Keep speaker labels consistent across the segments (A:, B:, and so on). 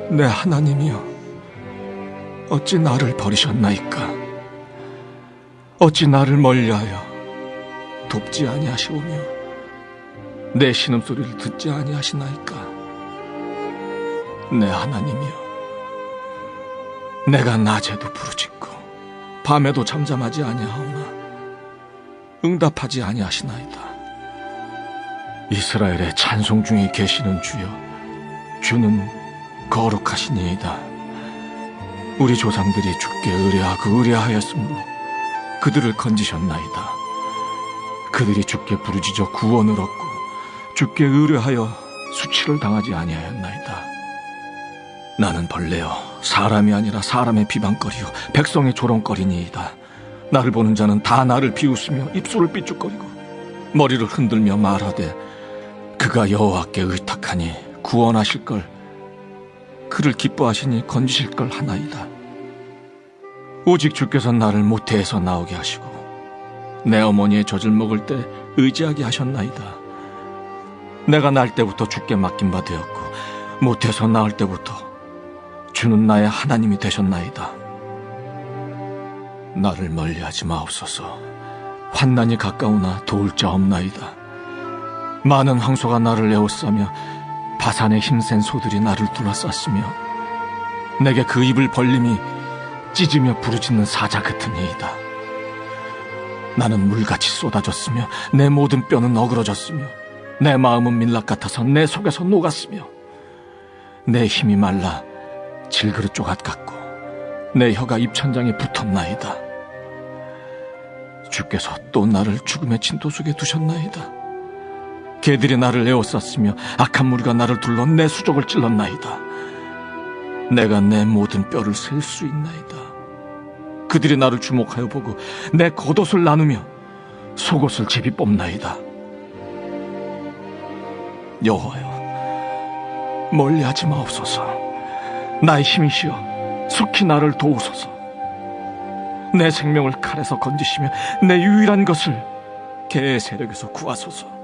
A: 내 하나님이여, 어찌 나를 버리셨나이까? 어찌 나를 멀리하여 돕지 아니하시오며 내 신음소리를 듣지 아니하시나이까? 내 하나님이여, 내가 낮에도 부르짖고 밤에도 잠잠하지 아니하오나 응답하지 아니하시나이다. 이스라엘의 찬송 중에 계시는 주여, 주는 거룩하시니이다. 우리 조상들이 주께 의뢰하였으므로 그들을 건지셨나이다. 그들이 주께 부르짖어 구원을 얻고 주께 의뢰하여 수치를 당하지 아니하였나이다. 나는 벌레여 사람이 아니라 사람의 비방거리요 백성의 조롱거리니이다. 나를 보는 자는 다 나를 비웃으며 입술을 삐죽거리고 머리를 흔들며 말하되 그가 여호와께 의탁하니 구원하실 걸, 그를 기뻐하시니 건지실 걸 하나이다. 오직 주께서 나를 모태에서 나오게 하시고 내 어머니의 젖을 먹을 때 의지하게 하셨나이다. 내가 날 때부터 주께 맡긴 바 되었고 모태에서 나올 때부터 주는 나의 하나님이 되셨나이다. 나를 멀리하지 마옵소서. 환난이 가까우나 도울 자 없나이다. 많은 황소가 나를 에워싸며 바산의 힘센 소들이 나를 둘러쌌으며 내게 그 입을 벌림이 찢으며 부르짖는 사자 같으니이다. 나는 물같이 쏟아졌으며 내 모든 뼈는 어그러졌으며 내 마음은 밀랍 같아서 내 속에서 녹았으며 내 힘이 말라 질그릇 조각 같고 내 혀가 입천장에 붙었나이다. 주께서 또 나를 죽음의 진토 속에 두셨나이다. 개들이 나를 에워쌌으며 악한 무리가 나를 둘러 내 수족을 찔렀나이다. 내가 내 모든 뼈를 셀 수 있나이다. 그들이 나를 주목하여 보고 내 겉옷을 나누며 속옷을 제비 뽑나이다. 여호와여, 멀리하지 마옵소서. 나의 힘이시여, 속히 나를 도우소서. 내 생명을 칼에서 건지시며 내 유일한 것을 개의 세력에서 구하소서.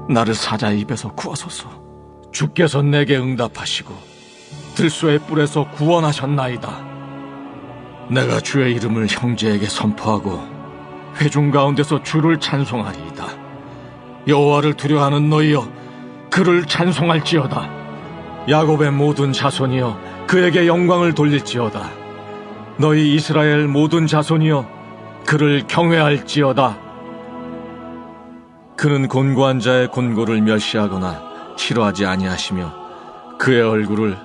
A: 나를 사자의 입에서 구하소서. 주께서 내게 응답하시고 들소의 뿔에서 구원하셨나이다. 내가 주의 이름을 형제에게 선포하고 회중 가운데서 주를 찬송하리이다. 여호와를 두려워하는 너희여, 그를 찬송할지어다. 야곱의 모든 자손이여, 그에게 영광을 돌릴지어다. 너희 이스라엘 모든 자손이여, 그를 경외할지어다. 그는 곤고한 자의 곤고를 멸시하거나 싫어하지 아니하시며 그의 얼굴을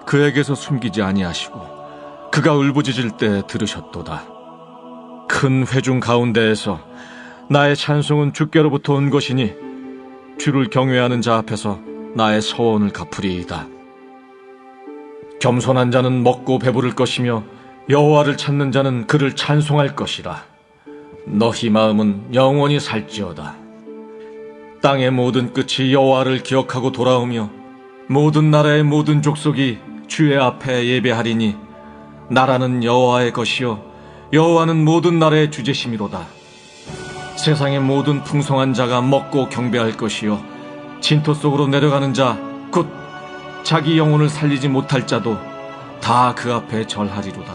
A: 그에게서 숨기지 아니하시고 그가 울부짖을 때 들으셨도다. 큰 회중 가운데에서 나의 찬송은 주께로부터 온 것이니 주를 경외하는 자 앞에서 나의 서원을 갚으리이다. 겸손한 자는 먹고 배부를 것이며 여호와를 찾는 자는 그를 찬송할 것이라. 너희 마음은 영원히 살지어다. 땅의 모든 끝이 여호와를 기억하고 돌아오며 모든 나라의 모든 족속이 주의 앞에 예배하리니 나라는 여호와의 것이요 여호와는 모든 나라의 주제심이로다. 세상의 모든 풍성한 자가 먹고 경배할 것이요 진토 속으로 내려가는 자 곧 자기 영혼을 살리지 못할 자도 다 그 앞에 절하리로다.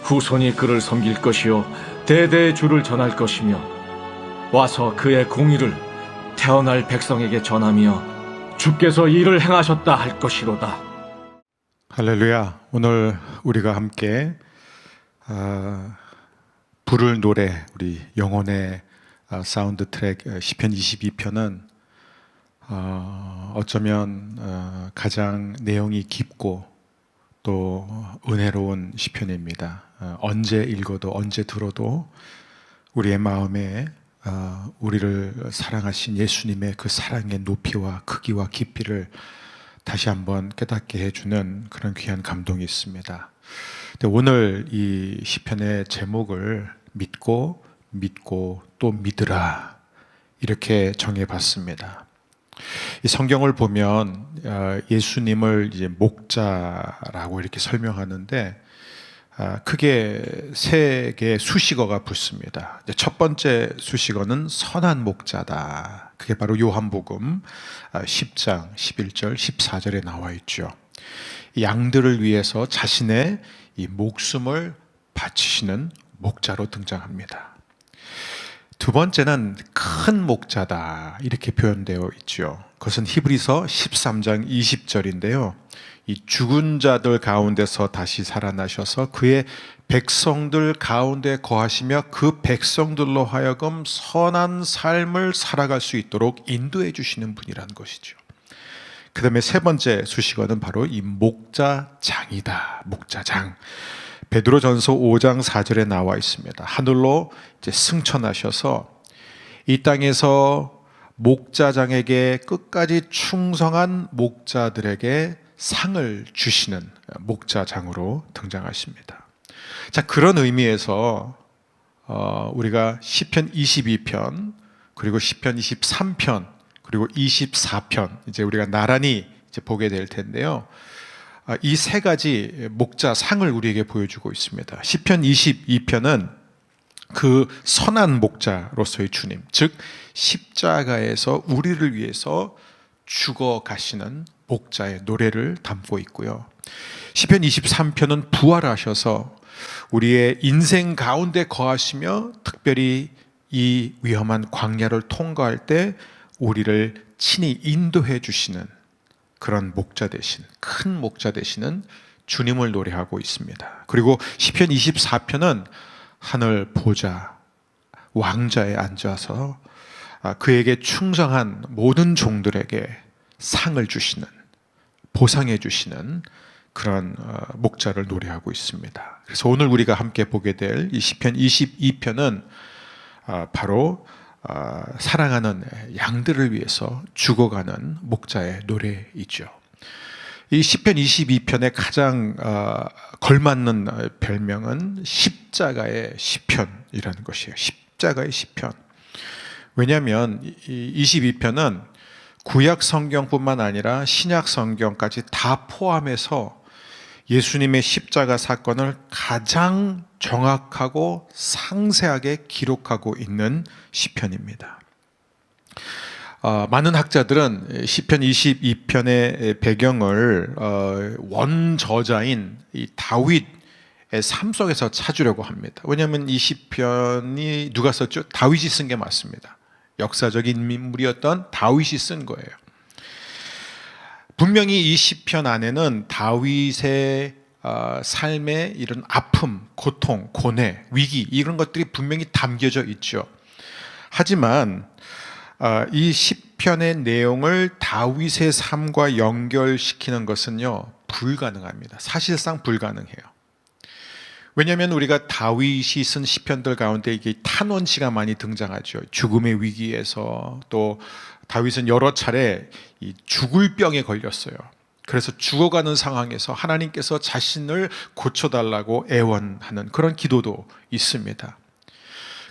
A: 후손이 그를 섬길 것이요 대대의 주를 전할 것이며 와서 그의 공의를 태어날 백성에게 전하며 주께서 이를 행하셨다 할 것이로다.
B: 할렐루야. 오늘 우리가 함께 부를 노래, 우리 영혼의 사운드 트랙 시편 22편은 어쩌면 가장 내용이 깊고 또 은혜로운 시편입니다. 언제 읽어도 언제 들어도 우리의 마음에 우리를 사랑하신 예수님의 그 사랑의 높이와 크기와 깊이를 다시 한번 깨닫게 해주는 그런 귀한 감동이 있습니다. 근데 오늘 이 시편의 제목을 믿고 또 믿으라 이렇게 정해봤습니다. 이 성경을 보면 예수님을 이제 목자라고 이렇게 설명하는데 크게 세 개의 수식어가 붙습니다. 첫 번째 수식어는 선한 목자다. 그게 바로 요한복음 10장 11절 14절에 나와 있죠. 양들을 위해서 자신의 이 목숨을 바치시는 목자로 등장합니다. 두 번째는 큰 목자다, 이렇게 표현되어 있죠. 그것은 히브리서 13장 20절인데요. 이 죽은 자들 가운데서 다시 살아나셔서 그의 백성들 가운데 거하시며 그 백성들로 하여금 선한 삶을 살아갈 수 있도록 인도해 주시는 분이라는 것이죠. 그 다음에 세 번째 수식어는 바로 이 목자장이다. 목자장. 베드로전서 5장 4절에 나와 있습니다. 하늘로 이제 승천하셔서 이 땅에서 목자장에게 끝까지 충성한 목자들에게 상을 주시는 목자장으로 등장하십니다. 자, 그런 의미에서 우리가 시편 22편, 그리고 시편 23편, 그리고 24편 이제 우리가 나란히 이제 보게 될 텐데요. 이 세 가지 목자상을 우리에게 보여주고 있습니다. 시편 22편은 그 선한 목자로서의 주님, 즉 십자가에서 우리를 위해서 죽어 가시는 목자의 노래를 담고 있고요. 시편 23편은 부활하셔서 우리의 인생 가운데 거하시며 특별히 이 위험한 광야를 통과할 때 우리를 친히 인도해 주시는 그런 목자 되신, 큰 목자 되시는 주님을 노래하고 있습니다. 그리고 시편 24편은 하늘 보좌 왕자에 앉아서 그에게 충성한 모든 종들에게 상을 주시는, 보상해 주시는 그런 목자를 노래하고 있습니다. 그래서 오늘 우리가 함께 보게 될 이 시편 22편은 바로 사랑하는 양들을 위해서 죽어가는 목자의 노래이죠. 이 시편 22편의 가장 걸맞는 별명은 십자가의 시편이라는 것이에요. 십자가의 시편. 왜냐하면 이 22편은 구약 성경뿐만 아니라 신약 성경까지 다 포함해서 예수님의 십자가 사건을 가장 정확하고 상세하게 기록하고 있는 시편입니다. 많은 학자들은 시편 22편의 배경을 원저자인 이 다윗의 삶 속에서 찾으려고 합니다. 왜냐하면 이 시편이 누가 썼죠? 다윗이 쓴 게 맞습니다. 역사적인 인물이었던 다윗이 쓴 거예요. 분명히 이 시편 안에는 다윗의 삶의 이런 아픔, 고통, 고뇌, 위기 이런 것들이 분명히 담겨져 있죠. 하지만 이 시편의 내용을 다윗의 삶과 연결시키는 것은요, 불가능합니다. 사실상 불가능해요. 왜냐하면 우리가 다윗이 쓴 시편들 가운데 이게 탄원시가 많이 등장하죠. 죽음의 위기에서, 또 다윗은 여러 차례 이 죽을 병에 걸렸어요. 그래서 죽어가는 상황에서 하나님께서 자신을 고쳐달라고 애원하는 그런 기도도 있습니다.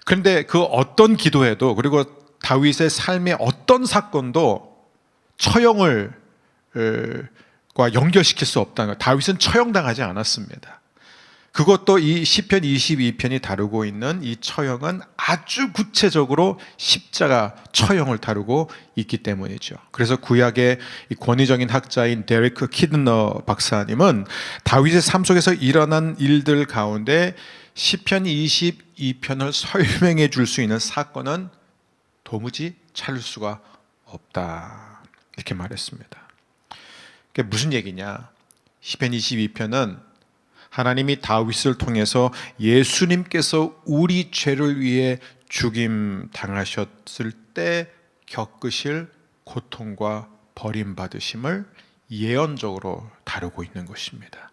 B: 그런데 그 어떤 기도에도, 그리고 다윗의 삶의 어떤 사건도 처형을 과 연결시킬 수 없다는 거예요. 다윗은 처형당하지 않았습니다. 그것도 이 시편 22편이 다루고 있는 이 처형은 아주 구체적으로 십자가 처형을 다루고 있기 때문이죠. 그래서 구약의 권위적인 학자인 데레크 키드너 박사님은 다윗의 삶 속에서 일어난 일들 가운데 시편 22편을 설명해 줄 수 있는 사건은 도무지 찾을 수가 없다, 이렇게 말했습니다. 그게 무슨 얘기냐? 시편 22편은 하나님이 다윗을 통해서 예수님께서 우리 죄를 위해 죽임 당하셨을 때 겪으실 고통과 버림받으심을 예언적으로 다루고 있는 것입니다.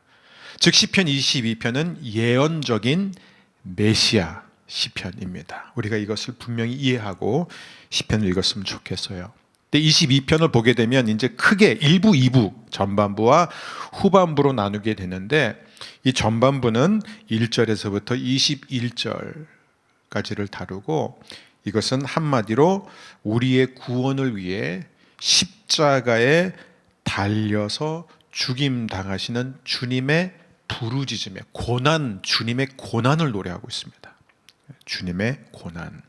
B: 즉 시편 22편은 예언적인 메시아 시편입니다. 우리가 이것을 분명히 이해하고 시편을 읽었으면 좋겠어요. 근데 22편을 보게 되면 이제 크게 1부, 2부, 전반부와 후반부로 나누게 되는데, 이 전반부는 1절에서부터 21절까지를 다루고, 이것은 한마디로 우리의 구원을 위해 십자가에 달려서 죽임 당하시는 주님의 부르짖으며 고난, 주님의 고난을 노래하고 있습니다. 주님의 고난.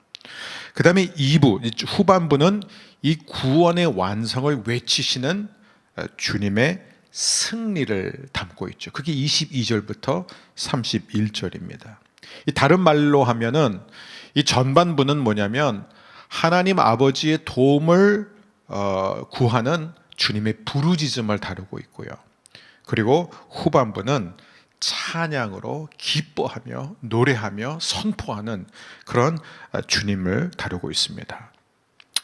B: 그 다음에 2부, 후반부는 이 구원의 완성을 외치시는 주님의 승리를 담고 있죠. 그게 22절부터 31절입니다. 다른 말로 하면은 이 전반부는 뭐냐면 하나님 아버지의 도움을 구하는 주님의 부르짖음을 다루고 있고요. 그리고 후반부는 찬양으로 기뻐하며 노래하며 선포하는 그런 주님을 다루고 있습니다.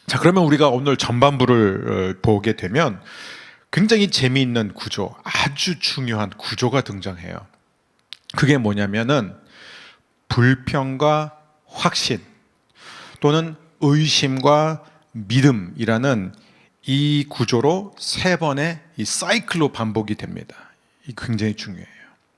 B: 자, 그러면 우리가 오늘 전반부를 보게 되면 굉장히 재미있는 구조, 아주 중요한 구조가 등장해요. 그게 뭐냐면은 불평과 확신 또는 의심과 믿음이라는 이 구조로 세 번의 이 사이클로 반복이 됩니다. 이 굉장히 중요해요.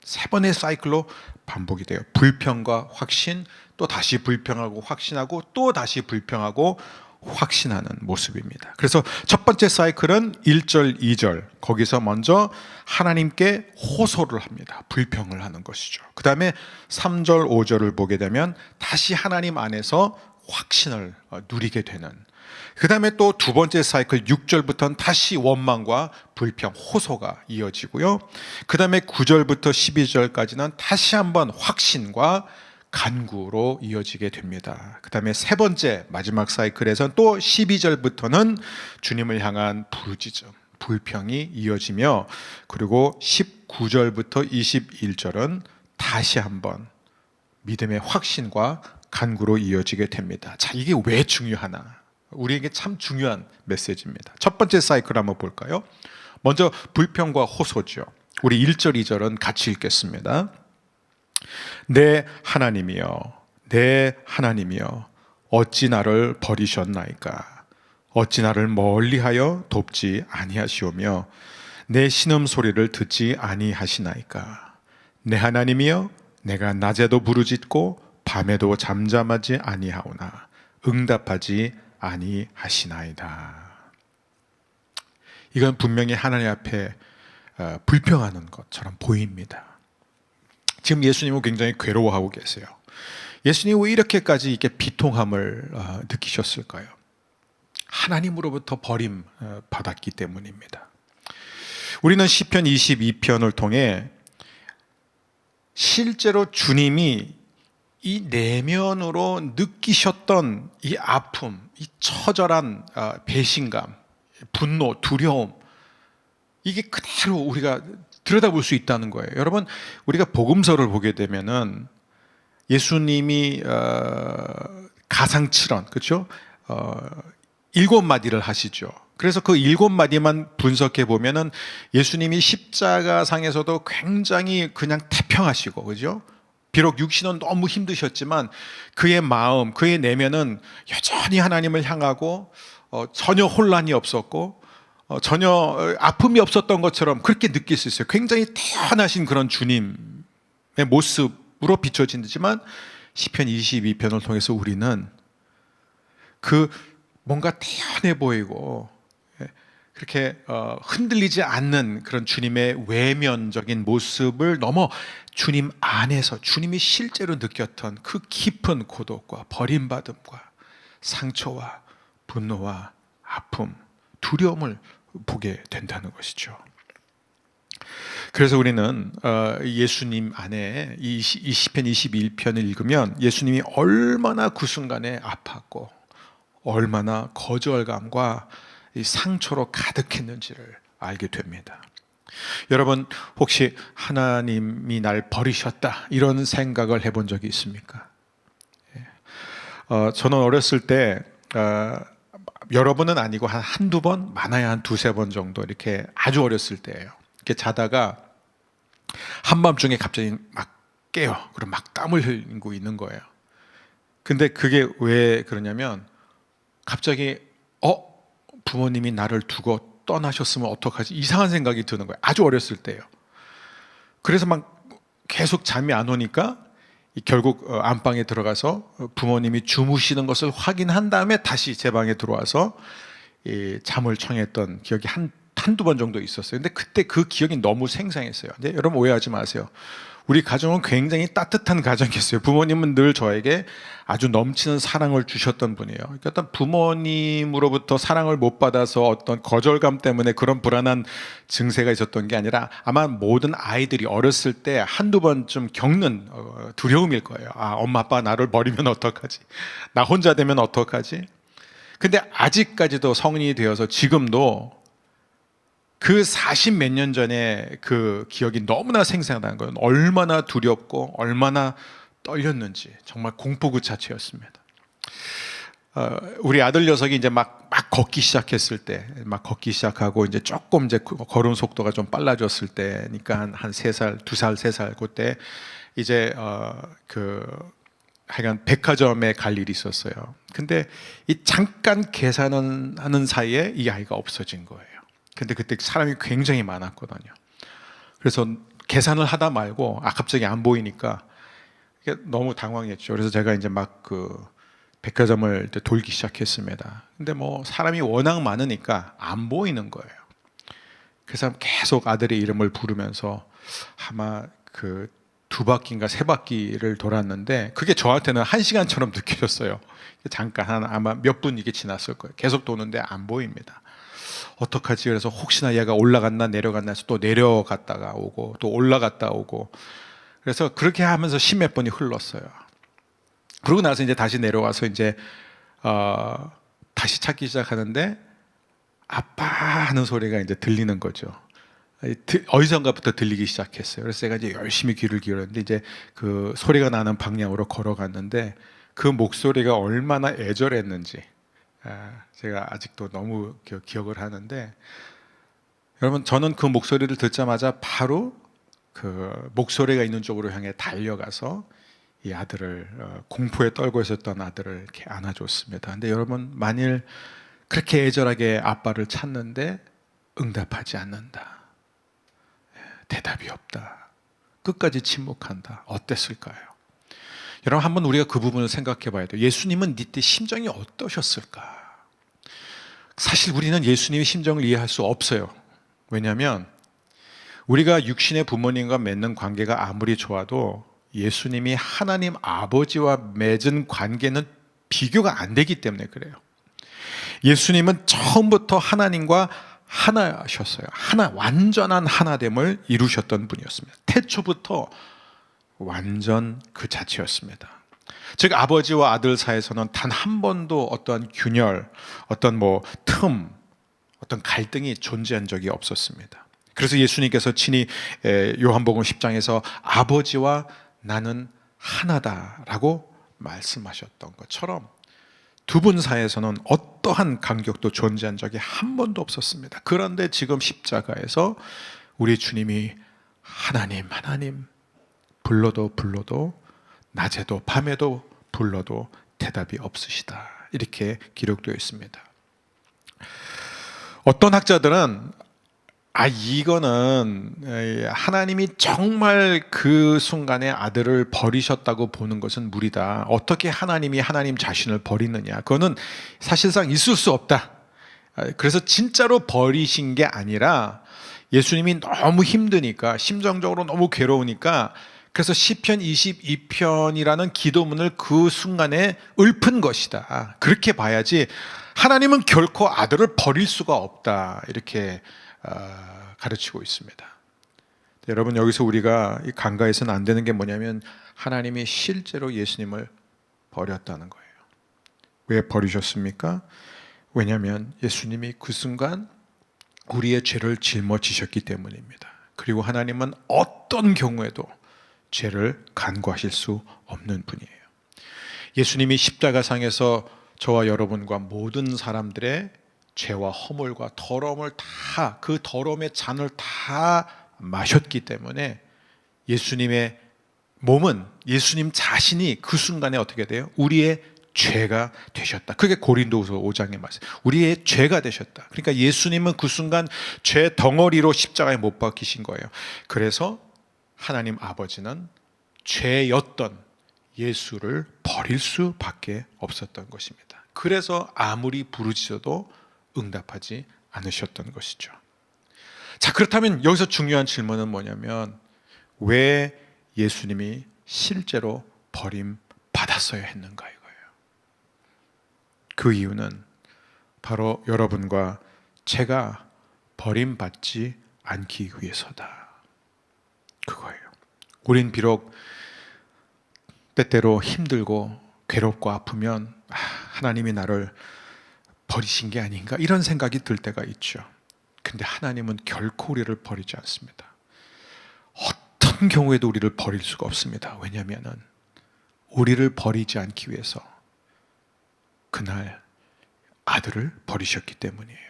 B: 세 번의 사이클로 반복이 돼요. 불평과 확신, 또 다시 불평하고 확신하고 또 다시 불평하고 확신하는 모습입니다. 그래서 첫 번째 사이클은 1절, 2절 거기서 먼저 하나님께 호소를 합니다. 불평을 하는 것이죠. 그 다음에 3절, 5절을 보게 되면 다시 하나님 안에서 확신을 누리게 되는, 그 다음에 또 두 번째 사이클 6절부터는 다시 원망과 불평, 호소가 이어지고요. 그 다음에 9절부터 12절까지는 다시 한번 확신과 간구로 이어지게 됩니다. 그 다음에 세 번째 마지막 사이클에서는 또 12절부터는 주님을 향한 부르짖음, 불평이 이어지며, 그리고 19절부터 21절은 다시 한번 믿음의 확신과 간구로 이어지게 됩니다. 자, 이게 왜 중요하나? 우리에게 참 중요한 메시지입니다. 첫 번째 사이클 한번 볼까요? 먼저 불평과 호소죠. 우리 1절, 2절은 같이 읽겠습니다. 내 하나님이여, 내 하나님이여, 어찌 나를 버리셨나이까? 어찌 나를 멀리하여 돕지 아니하시오며 내 신음소리를 듣지 아니하시나이까? 내 하나님이여, 내가 낮에도 부르짖고 밤에도 잠잠하지 아니하오나 응답하지 아니하시나이다. 이건 분명히 하나님 앞에 불평하는 것처럼 보입니다. 지금 예수님은 굉장히 괴로워하고 계세요. 예수님이 왜 이렇게까지 이렇게 비통함을 느끼셨을까요? 하나님으로부터 버림 받았기 때문입니다. 우리는 시편 22편을 통해 실제로 주님이 이 내면으로 느끼셨던 이 아픔, 이 처절한 배신감, 분노, 두려움, 이게 그대로 우리가 들여다볼 수 있다는 거예요. 여러분, 우리가 복음서를 보게 되면은 예수님이 가상칠언, 그렇죠? 7마디를 하시죠. 그래서 그 7마디만 분석해 보면은 예수님이 십자가상에서도 굉장히 그냥 태평하시고, 그죠? 비록 육신은 너무 힘드셨지만 그의 마음, 그의 내면은 여전히 하나님을 향하고 전혀 혼란이 없었고 전혀 아픔이 없었던 것처럼 그렇게 느낄 수 있어요. 굉장히 태연하신 그런 주님의 모습으로 비춰지지만 시편 22편을 통해서 우리는 그 뭔가 태연해 보이고 그렇게 흔들리지 않는 그런 주님의 외면적인 모습을 넘어 주님 안에서 주님이 실제로 느꼈던 그 깊은 고독과 버림받음과 상처와 분노와 아픔, 두려움을 보게 된다는 것이죠. 그래서 우리는 예수님 안에 이 시편 21편을 읽으면 예수님이 얼마나 그 순간에 아팠고 얼마나 거절감과 이 상처로 가득했는지를 알게 됩니다. 여러분, 혹시 하나님이 날 버리셨다 이런 생각을 해본 적이 있습니까? 저는 어렸을 때 여러 번은 아니고 한두 번, 많아야 한 두세 번 정도 이렇게 아주 어렸을 때예요. 이렇게 자다가 한밤중에 갑자기 막 깨요. 그럼 막 땀을 흘리고 있는 거예요. 근데 그게 왜 그러냐면 갑자기 부모님이 나를 두고 떠나셨으면 어떡하지? 이상한 생각이 드는 거예요. 아주 어렸을 때예요. 그래서 막 계속 잠이 안 오니까 결국 안방에 들어가서 부모님이 주무시는 것을 확인한 다음에 다시 제 방에 들어와서 잠을 청했던 기억이 한두 한두 번 정도 있었어요. 근데 그때 그 기억이 너무 생생했어요. 근데 여러분 오해하지 마세요. 우리 가정은 굉장히 따뜻한 가정이었어요. 부모님은 늘 저에게 아주 넘치는 사랑을 주셨던 분이에요. 그러니까 어떤 부모님으로부터 사랑을 못 받아서 어떤 거절감 때문에 그런 불안한 증세가 있었던 게 아니라 아마 모든 아이들이 어렸을 때 한두 번쯤 겪는 두려움일 거예요. 아, 엄마 아빠 나를 버리면 어떡하지? 나 혼자 되면 어떡하지? 근데 아직까지도 성인이 되어서 지금도 그 40 몇 년 전에 그 기억이 너무나 생생하다는 거예요. 얼마나 두렵고 얼마나 떨렸는지 정말 공포 그 자체였습니다. 우리 아들 녀석이 이제 막 걷기 시작했을 때, 막 걷기 시작하고 이제 조금 이제 걸음 속도가 좀 빨라졌을 때니까 한 3살, 2살, 3살 그때 이제 하여간 백화점에 갈 일이 있었어요. 근데 이 잠깐 계산하는 사이에 이 아이가 없어진 거예요. 근데 그때 사람이 굉장히 많았거든요. 그래서 계산을 하다 말고 갑자기 안 보이니까 너무 당황했죠. 그래서 제가 이제 막 백화점을 돌기 시작했습니다. 근데 뭐 사람이 워낙 많으니까 안 보이는 거예요. 그래서 계속 아들의 이름을 부르면서 아마 2바퀴인가 3바퀴를 돌았는데 그게 저한테는 1시간처럼 느껴졌어요. 잠깐 아마 몇 분 이게 지났을 거예요. 계속 도는데 안 보입니다. 어떡하지? 그래서 혹시나 얘가 올라갔나 내려갔나 해서 또 내려갔다가 오고 또 올라갔다 오고 그래서 그렇게 하면서 10몇 번이 흘렀어요. 그러고 나서 이제 다시 내려와서 이제 다시 찾기 시작하는데 아빠 하는 소리가 이제 들리는 거죠. 어디선가부터 들리기 시작했어요. 그래서 제가 이제 열심히 귀를 기울였는데 이제 그 소리가 나는 방향으로 걸어갔는데 그 목소리가 얼마나 애절했는지 제가 아직도 너무 기억을 하는데 여러분 저는 그 목소리를 듣자마자 바로 그 목소리가 있는 쪽으로 향해 달려가서 이 아들을 공포에 떨고 있었던 아들을 이렇게 안아줬습니다. 근데 여러분 만일 그렇게 애절하게 아빠를 찾는데 응답하지 않는다. 대답이 없다. 끝까지 침묵한다. 어땠을까요? 여러분 한번 우리가 그 부분을 생각해 봐야 돼요. 예수님은 이때 심정이 어떠셨을까? 사실 우리는 예수님의 심정을 이해할 수 없어요. 왜냐하면 우리가 육신의 부모님과 맺는 관계가 아무리 좋아도 예수님이 하나님 아버지와 맺은 관계는 비교가 안 되기 때문에 그래요. 예수님은 처음부터 하나님과 하나셨어요. 완전한 하나됨을 이루셨던 분이었습니다. 태초부터 완전 그 자체였습니다. 즉 아버지와 아들 사이에서는 단 한 번도 어떤 균열, 어떤 틈, 어떤 갈등이 존재한 적이 없었습니다. 그래서 예수님께서 친히 요한복음 10장에서 아버지와 나는 하나다라고 말씀하셨던 것처럼 두 분 사이에서는 어떠한 간격도 존재한 적이 한 번도 없었습니다. 그런데 지금 십자가에서 우리 주님이 하나님 불러도 낮에도 밤에도 불러도 대답이 없으시다. 이렇게 기록되어 있습니다. 어떤 학자들은 이거는 하나님이 정말 그 순간에 아들을 버리셨다고 보는 것은 무리다. 어떻게 하나님이 하나님 자신을 버리느냐. 그거는 사실상 있을 수 없다. 그래서 진짜로 버리신 게 아니라 예수님이 너무 힘드니까 심정적으로 너무 괴로우니까 그래서 시편 22편이라는 기도문을 그 순간에 읊은 것이다. 그렇게 봐야지 하나님은 결코 아들을 버릴 수가 없다. 이렇게 가르치고 있습니다. 여러분 여기서 우리가 간과해서는 안 되는 게 뭐냐면 하나님이 실제로 예수님을 버렸다는 거예요. 왜 버리셨습니까? 왜냐하면 예수님이 그 순간 우리의 죄를 짊어지셨기 때문입니다. 그리고 하나님은 어떤 경우에도 죄를 간과하실 수 없는 분이에요. 예수님이 십자가상에서 저와 여러분과 모든 사람들의 죄와 허물과 더러움을 다 그 더러움의 잔을 다 마셨기 때문에 예수님의 몸은 예수님 자신이 그 순간에 어떻게 돼요? 우리의 죄가 되셨다. 그게 고린도후서 5장의 말씀. 우리의 죄가 되셨다. 그러니까 예수님은 그 순간 죄 덩어리로 십자가에 못 박히신 거예요. 그래서 하나님 아버지는 죄였던 예수를 버릴 수밖에 없었던 것입니다. 그래서 아무리 부르짖어도 응답하지 않으셨던 것이죠. 자, 그렇다면 여기서 중요한 질문은 뭐냐면 왜 예수님이 실제로 버림받았어야 했는가 이거예요. 그 이유는 바로 여러분과 제가 버림받지 않기 위해서다. 그거예요. 우린 비록 때때로 힘들고 괴롭고 아프면 하나님이 나를 버리신 게 아닌가 이런 생각이 들 때가 있죠. 근데 하나님은 결코 우리를 버리지 않습니다. 어떤 경우에도 우리를 버릴 수가 없습니다. 왜냐하면 우리를 버리지 않기 위해서 그날 아들을 버리셨기 때문이에요.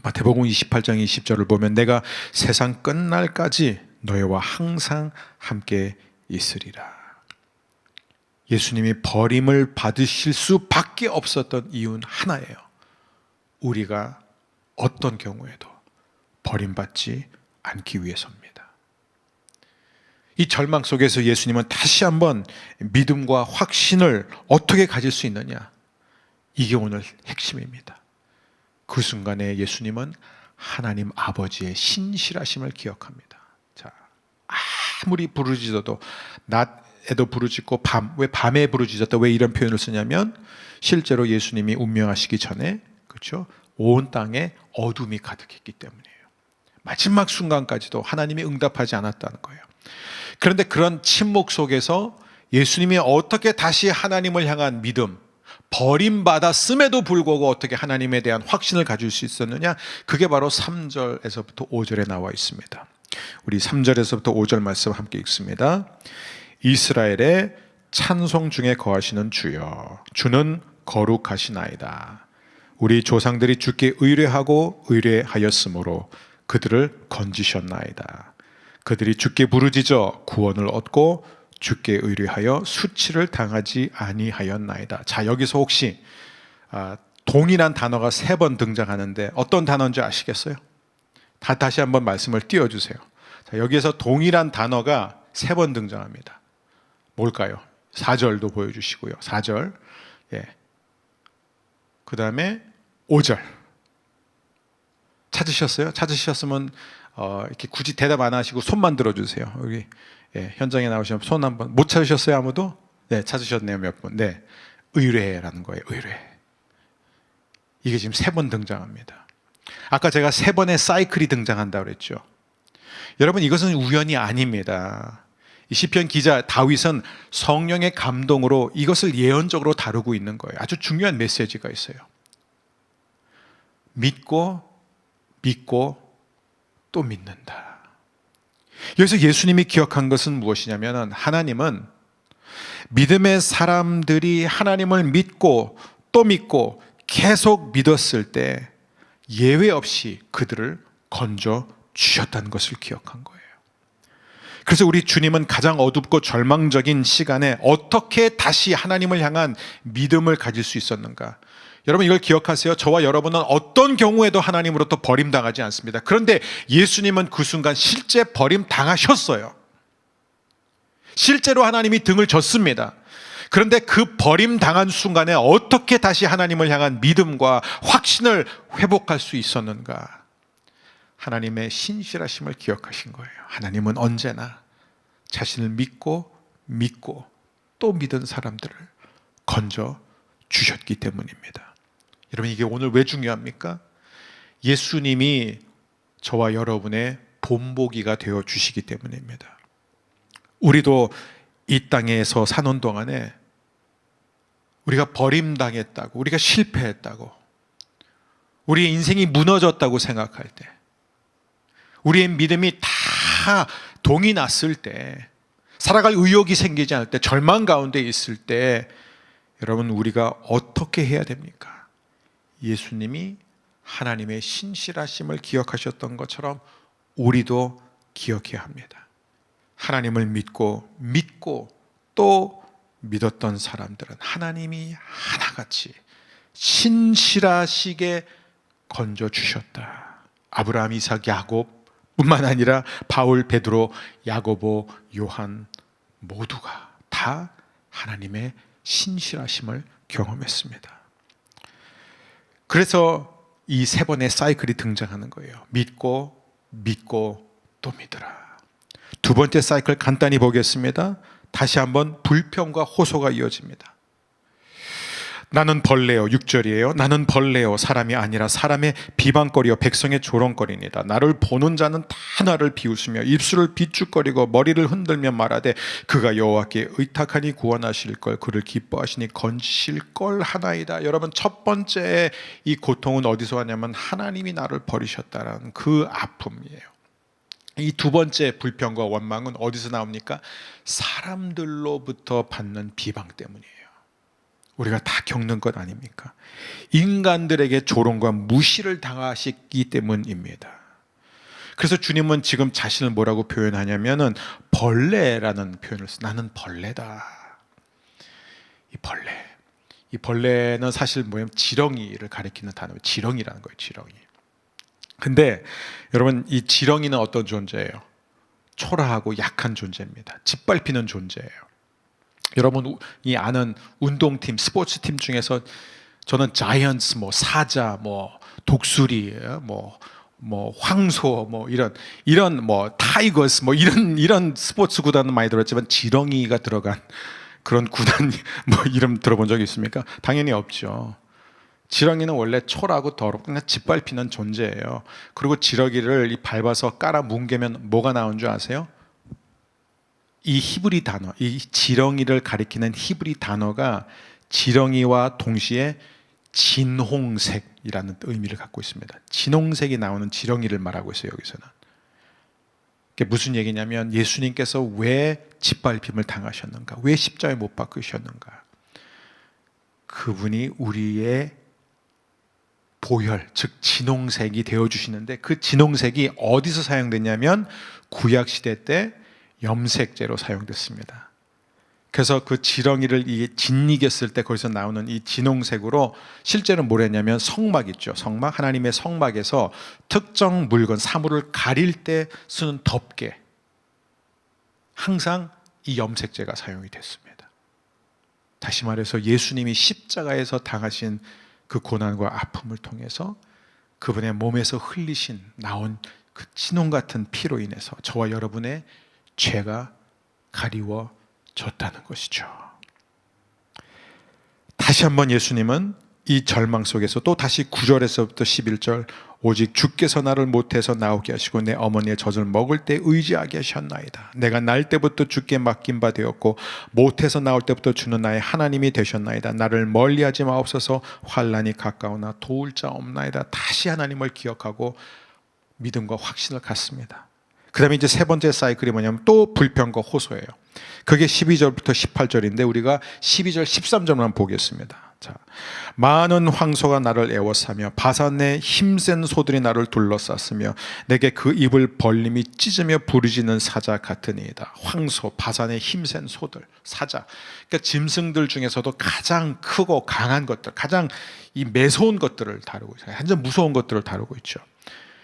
B: 마태복음 28장 20절을 보면 내가 세상 끝날까지 너희와 항상 함께 있으리라. 예수님이 버림을 받으실 수밖에 없었던 이유는 하나예요. 우리가 어떤 경우에도 버림받지 않기 위해서입니다. 이 절망 속에서 예수님은 다시 한번 믿음과 확신을 어떻게 가질 수 있느냐? 이게 오늘 핵심입니다. 그 순간에 예수님은 하나님 아버지의 신실하심을 기억합니다. 자, 아무리 부르짖어도 낮에도 부르짖고 왜 밤에 부르짖었다? 왜 이런 표현을 쓰냐면 실제로 예수님이 운명하시기 전에 그렇죠? 온 땅에 어둠이 가득했기 때문이에요. 마지막 순간까지도 하나님이 응답하지 않았다는 거예요. 그런데 그런 침묵 속에서 예수님이 어떻게 다시 하나님을 향한 믿음, 버림받았음에도 불구하고 어떻게 하나님에 대한 확신을 가질 수 있었느냐? 그게 바로 3절에서부터 5절에 나와 있습니다. 우리 3절에서부터 5절 말씀 함께 읽습니다. 이스라엘의 찬송 중에 거하시는 주여, 주는 거룩하시나이다. 우리 조상들이 주께 의뢰하고 의뢰하였으므로 그들을 건지셨나이다. 그들이 주께 부르짖어 구원을 얻고 주께 의뢰하여 수치를 당하지 아니하였나이다. 자, 여기서 혹시 동일한 단어가 3번 등장하는데 어떤 단어인지 아시겠어요? 다시 한번 말씀을 띄워주세요. 자, 여기에서 동일한 단어가 3번 등장합니다. 뭘까요? 4절도 보여주시고요. 4절, 예. 그 다음에 5절. 찾으셨어요? 찾으셨으면 이렇게 굳이 대답 안 하시고 손만 들어주세요. 여기 현장에 나오시면 손 한번. 못 찾으셨어요, 아무도? 네, 찾으셨네요, 몇 분. 네, 의뢰라는 거예요. 의뢰. 이게 지금 3번 등장합니다. 아까 제가 3번의 사이클이 등장한다고 그랬죠. 여러분, 이것은 우연이 아닙니다. 이 시편 기자 다윗은 성령의 감동으로 이것을 예언적으로 다루고 있는 거예요. 아주 중요한 메시지가 있어요. 믿고 또 믿는다. 여기서 예수님이 기억한 것은 무엇이냐면 하나님은 믿음의 사람들이 하나님을 믿고 또 믿고 계속 믿었을 때 예외 없이 그들을 건져 주셨다는 것을 기억한 거예요. 그래서 우리 주님은 가장 어둡고 절망적인 시간에 어떻게 다시 하나님을 향한 믿음을 가질 수 있었는가? 여러분, 이걸 기억하세요. 저와 여러분은 어떤 경우에도 하나님으로부터 버림당하지 않습니다. 그런데 예수님은 그 순간 실제 버림당하셨어요. 실제로 하나님이 등을 졌습니다. 그런데 그 버림당한 순간에 어떻게 다시 하나님을 향한 믿음과 확신을 회복할 수 있었는가? 하나님의 신실하심을 기억하신 거예요. 하나님은 언제나 자신을 믿고 또 믿은 사람들을 건져 주셨기 때문입니다. 여러분, 이게 오늘 왜 중요합니까? 예수님이 저와 여러분의 본보기가 되어 주시기 때문입니다. 우리도 이 땅에서 사는 동안에 우리가 버림당했다고, 우리가 실패했다고, 우리의 인생이 무너졌다고 생각할 때, 우리의 믿음이 다 동이 났을 때, 살아갈 의욕이 생기지 않을 때, 절망 가운데 있을 때, 여러분, 우리가 어떻게 해야 됩니까? 예수님이 하나님의 신실하심을 기억하셨던 것처럼 우리도 기억해야 합니다. 하나님을 믿고 또 믿었던 사람들은 하나님이 하나같이 신실하시게 건져주셨다. 아브라함, 이삭, 야곱 뿐만 아니라 바울, 베드로, 야고보, 요한 모두가 다 하나님의 신실하심을 경험했습니다. 그래서 이 3번의 사이클이 등장하는 거예요. 믿고 믿고 또 믿으라. 두 번째 사이클 간단히 보겠습니다. 다시 한번 불평과 호소가 이어집니다. 나는 벌레요. 6절이에요. 나는 벌레요. 사람이 아니라 사람의 비방거리요 백성의 조롱거리니다. 나를 보는 자는 다 나를 비웃으며 입술을 비축거리고 머리를 흔들며 말하되 그가 여호와께 의탁하니 구원하실 걸 그를 기뻐하시니 건지실 걸 하나이다. 여러분, 첫 번째 이 고통은 어디서 왔냐면 하나님이 나를 버리셨다라는 그 아픔이에요. 이 두 번째 불평과 원망은 어디서 나옵니까? 사람들로부터 받는 비방 때문이에요. 우리가 다 겪는 것 아닙니까? 인간들에게 조롱과 무시를 당하시기 때문입니다. 그래서 주님은 지금 자신을 뭐라고 표현하냐면은 벌레라는 표현을 써요. 나는 벌레다. 이 벌레는 사실 뭐냐면 지렁이를 가리키는 단어예요. 지렁이라는 거예요. 지렁이. 근데 여러분, 이 지렁이는 어떤 존재예요? 초라하고 약한 존재입니다. 짓밟히는 존재예요. 여러분이 아는 운동팀, 스포츠팀 중에서 저는 자이언츠, 사자, 독수리, 황소, 이런 타이거스, 이런 스포츠 구단은 많이 들었지만 지렁이가 들어간 그런 구단 이름 들어본 적 있습니까? 당연히 없죠. 지렁이는 원래 초라하고 더럽고 그냥 짓밟히는 존재예요. 그리고 지렁이를 밟아서 깔아 뭉개면 뭐가 나온 줄 아세요? 이 히브리 단어, 이 지렁이를 가리키는 히브리 단어가 지렁이와 동시에 진홍색이라는 의미를 갖고 있습니다. 진홍색이 나오는 지렁이를 말하고 있어요. 여기서는. 그게 무슨 얘기냐면 예수님께서 왜 짓밟힘을 당하셨는가? 왜 십자가에 못 박히셨는가? 그분이 우리의 보혈, 즉 진홍색이 되어주시는데 그 진홍색이 어디서 사용됐냐면 구약시대 때 염색제로 사용됐습니다. 그래서 그 지렁이를 짓이겼을 때 거기서 나오는 이 진홍색으로 실제로 뭘 했냐면 성막 있죠. 성막, 하나님의 성막에서 특정 물건, 사물을 가릴 때 쓰는 덮개, 항상 이 염색제가 사용이 됐습니다. 다시 말해서 예수님이 십자가에서 당하신 그 고난과 아픔을 통해서 그분의 몸에서 나온 그 진홍 같은 피로 인해서 저와 여러분의 죄가 가리워졌다는 것이죠. 다시 한번 예수님은 이 절망 속에서 또 다시 9절에서부터 11절 오직 주께서 나를 못해서 나오게 하시고 내 어머니의 젖을 먹을 때 의지하게 하셨나이다. 내가 날 때부터 주께 맡긴 바 되었고 못해서 나올 때부터 주는 나의 하나님이 되셨나이다. 나를 멀리하지 마옵소서. 환난이 가까우나 도울 자 없나이다. 다시 하나님을 기억하고 믿음과 확신을 갖습니다. 그 다음에 이제 세 번째 사이클이 뭐냐면 또 불평과 호소예요. 그게 12절부터 18절인데 우리가 12절 13절만 보겠습니다. 자, 많은 황소가 나를 애워싸며 바산의 힘센 소들이 나를 둘러쌌으며 내게 그 입을 벌림이 찢으며 부르짖는 사자 같으니이다. 황소, 바산의 힘센 소들, 사자. 그러니까 짐승들 중에서도 가장 크고 강한 것들, 가장 이 매서운 것들을 다루고 있어요. 완전 무서운 것들을 다루고 있죠.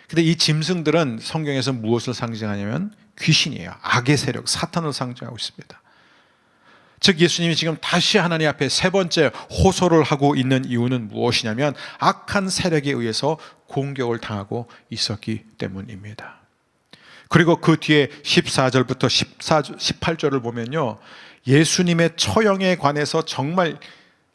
B: 근데 이 짐승들은 성경에서 무엇을 상징하냐면 귀신이에요. 악의 세력, 사탄을 상징하고 있습니다. 즉 예수님이 지금 다시 하나님 앞에 세 번째 호소를 하고 있는 이유는 무엇이냐면 악한 세력에 의해서 공격을 당하고 있었기 때문입니다. 그리고 그 뒤에 14절부터 18절을 보면요, 예수님의 처형에 관해서 정말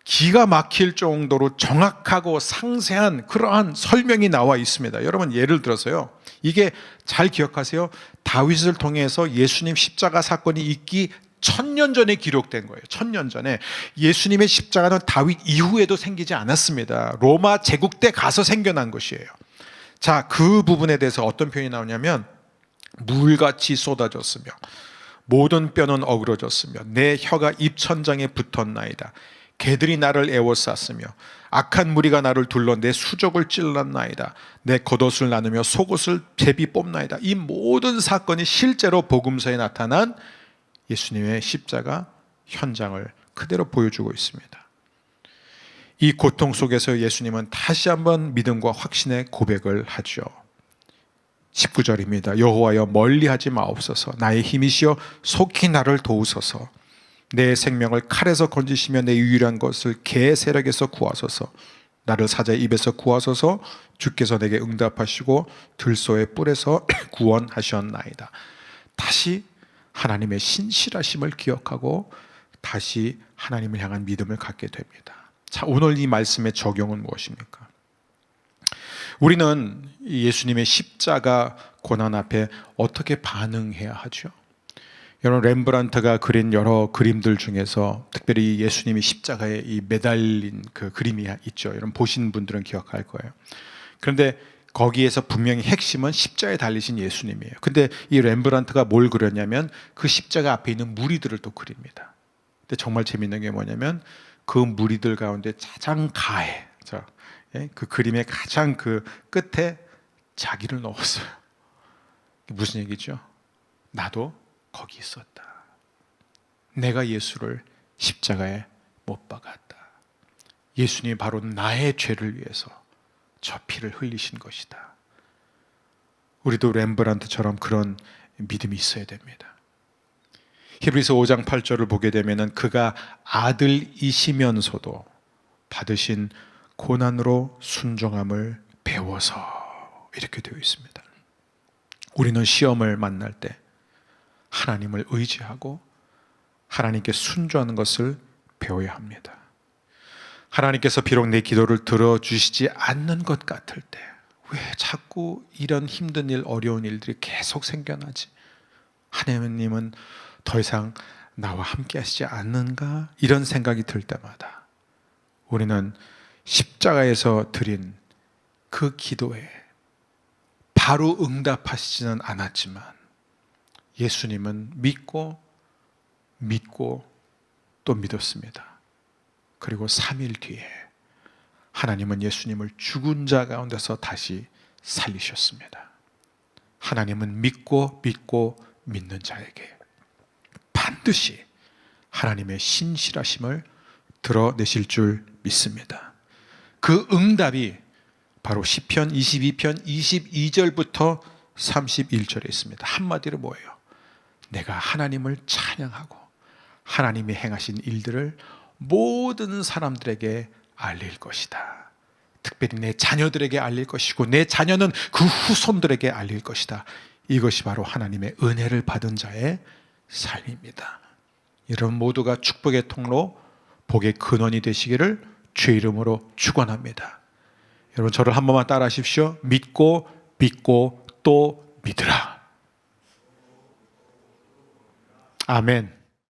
B: 기가 막힐 정도로 정확하고 상세한 그러한 설명이 나와 있습니다. 여러분, 예를 들어서요, 이게 잘 기억하세요. 다윗을 통해서 예수님 십자가 사건이 있기 1000년 전에 기록된 거예요. 1000년 전에. 예수님의 십자가는 다윗 이후에도 생기지 않았습니다. 로마 제국 때 가서 생겨난 것이에요. 자, 그 부분에 대해서 어떤 표현이 나오냐면 물같이 쏟아졌으며 모든 뼈는 어그러졌으며 내 혀가 입천장에 붙었나이다. 개들이 나를 애워쌌으며 악한 무리가 나를 둘러 내 수족을 찔렀나이다. 내 겉옷을 나누며 속옷을 제비 뽑나이다. 이 모든 사건이 실제로 복음서에 나타난 예수님의 십자가 현장을 그대로 보여주고 있습니다. 이 고통 속에서 예수님은 다시 한번 믿음과 확신의 고백을 하죠. 19절입니다. 여호와여 멀리하지 마옵소서. 나의 힘이시여 속히 나를 도우소서. 내 생명을 칼에서 건지시며 내 유일한 것을 개 세력에서 구하소서. 나를 사자의 입에서 구하소서. 주께서 내게 응답하시고 들소의 뿔에서 구원하셨나이다. 다시 하나님의 신실하심을 기억하고 다시 하나님을 향한 믿음을 갖게 됩니다. 자, 오늘 이 말씀의 적용은 무엇입니까? 우리는 예수님의 십자가 고난 앞에 어떻게 반응해야 하죠? 여러분, 렘브란트가 그린 여러 그림들 중에서 특별히 예수님이 십자가에 이 매달린 그 그림이 있죠. 여러분 보신 분들은 기억할 거예요. 그런데 거기에서 분명히 핵심은 십자가에 달리신 예수님이에요. 근데 이 렘브란트가 뭘 그렸냐면 그 십자가 앞에 있는 무리들을 또 그립니다. 근데 정말 재밌는 게 뭐냐면 그 무리들 가운데 가장 가해, 그 그림의 가장 그 끝에 자기를 넣었어요. 무슨 얘기죠? 나도 거기 있었다. 내가 예수를 십자가에 못 박았다. 예수님이 바로 나의 죄를 위해서 저 피를 흘리신 것이다. 우리도 렘브란트처럼 그런 믿음이 있어야 됩니다. 히브리서 5장 8절을 보게 되면 그가 아들이시면서도 받으신 고난으로 순종함을 배워서, 이렇게 되어 있습니다. 우리는 시험을 만날 때 하나님을 의지하고 하나님께 순종하는 것을 배워야 합니다. 하나님께서 비록 내 기도를 들어주시지 않는 것 같을 때 왜 자꾸 이런 힘든 일, 어려운 일들이 계속 생겨나지? 하나님은 더 이상 나와 함께 하시지 않는가? 이런 생각이 들 때마다 우리는 십자가에서 드린 그 기도에 바로 응답하시지는 않았지만 예수님은 믿고 또 믿었습니다. 그리고 3일 뒤에 하나님은 예수님을 죽은 자 가운데서 다시 살리셨습니다. 하나님은 믿고 믿는 자에게 반드시 하나님의 신실하심을 드러내실 줄 믿습니다. 그 응답이 바로 시편 22편 22절부터 31절에 있습니다. 한마디로 뭐예요? 내가 하나님을 찬양하고 하나님이 행하신 일들을 모든 사람들에게 알릴 것이다. 특별히 내 자녀들에게 알릴 것이고 내 자녀는 그 후손들에게 알릴 것이다. 이것이 바로 하나님의 은혜를 받은 자의 삶입니다. 여러분 모두가 축복의 통로, 복의 근원이 되시기를 주의 이름으로 축원합니다. 여러분 저를 한 번만 따라 하십시오. 믿고 또 믿으라. 아멘.